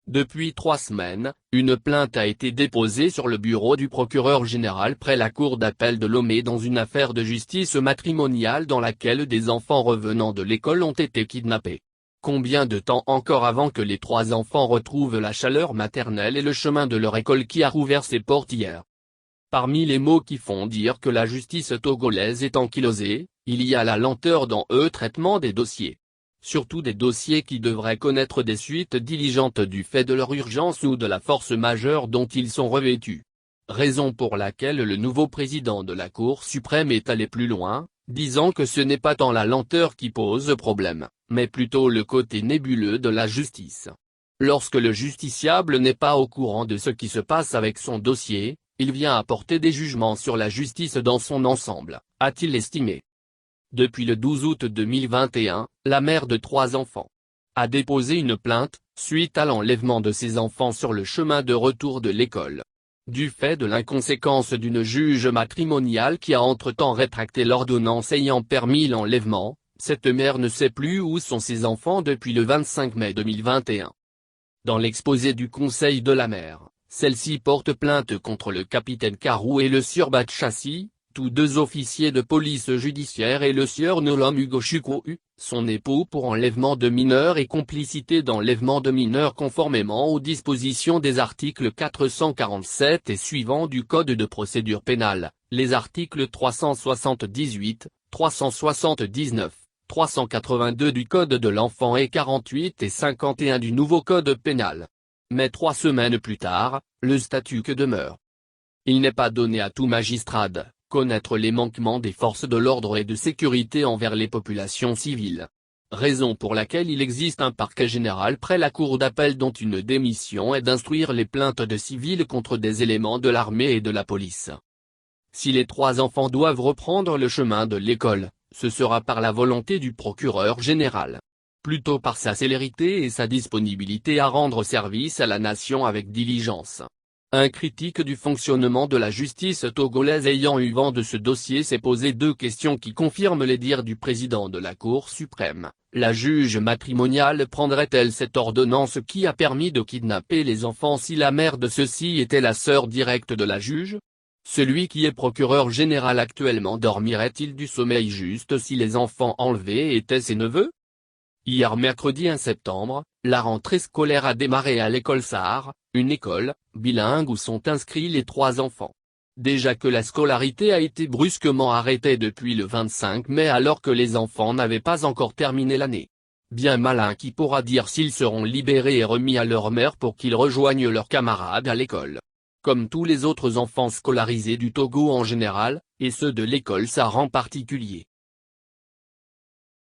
Depuis 3 semaines, une plainte a été déposée sur le bureau du procureur général près la cour d'appel de Lomé dans une affaire de justice matrimoniale dans laquelle des enfants revenant de l'école ont été kidnappés. Combien de temps encore avant que les 3 enfants retrouvent la chaleur maternelle et le chemin de leur école qui a rouvert ses portes hier? Parmi les mots qui font dire que la justice togolaise est ankylosée, il y a la lenteur dans le traitement des dossiers. Surtout des dossiers qui devraient connaître des suites diligentes du fait de leur urgence ou de la force majeure dont ils sont revêtus. Raison pour laquelle le nouveau président de la Cour suprême est allé plus loin, disant que ce n'est pas tant la lenteur qui pose problème, mais plutôt le côté nébuleux de la justice. Lorsque le justiciable n'est pas au courant de ce qui se passe avec son dossier, il vient apporter des jugements sur la justice dans son ensemble, a-t-il estimé. Depuis le 12 août 2021, la mère de 3 enfants a déposé une plainte, suite à l'enlèvement de ses enfants sur le chemin de retour de l'école. Du fait de l'inconséquence d'une juge matrimoniale qui a entre-temps rétracté l'ordonnance ayant permis l'enlèvement, cette mère ne sait plus où sont ses enfants depuis le 25 mai 2021. Dans l'exposé du Conseil de la mère, celle-ci porte plainte contre le capitaine Karou et le sieur Batchassi, tous 2 officiers de police judiciaire, et le sieur Nolom Hugo Chukwou, son époux, pour enlèvement de mineurs et complicité d'enlèvement de mineurs conformément aux dispositions des articles 447 et suivants du Code de procédure pénale, les articles 378, 379, 382 du Code de l'enfant et 48 et 51 du nouveau Code pénal. Mais 3 semaines plus tard, le statut que demeure. Il n'est pas donné à tout magistrat de connaître les manquements des forces de l'ordre et de sécurité envers les populations civiles. Raison pour laquelle il existe un parquet général près la cour d'appel dont une des missions est d'instruire les plaintes de civils contre des éléments de l'armée et de la police. Si les 3 enfants doivent reprendre le chemin de l'école, ce sera par la volonté du procureur général. Plutôt par sa célérité et sa disponibilité à rendre service à la nation avec diligence. Un critique du fonctionnement de la justice togolaise ayant eu vent de ce dossier s'est posé 2 questions qui confirment les dires du président de la Cour suprême. La juge matrimoniale prendrait-elle cette ordonnance qui a permis de kidnapper les enfants si la mère de ceux-ci était la sœur directe de la juge? Celui qui est procureur général actuellement dormirait-il du sommeil juste si les enfants enlevés étaient ses neveux? Hier mercredi 1 septembre, la rentrée scolaire a démarré à l'école Sahar, une école bilingue où sont inscrits les 3 enfants. Déjà que la scolarité a été brusquement arrêtée depuis le 25 mai alors que les enfants n'avaient pas encore terminé l'année. Bien malin qui pourra dire s'ils seront libérés et remis à leur mère pour qu'ils rejoignent leurs camarades à l'école. Comme tous les autres enfants scolarisés du Togo en général, et ceux de l'école Sahar en particulier.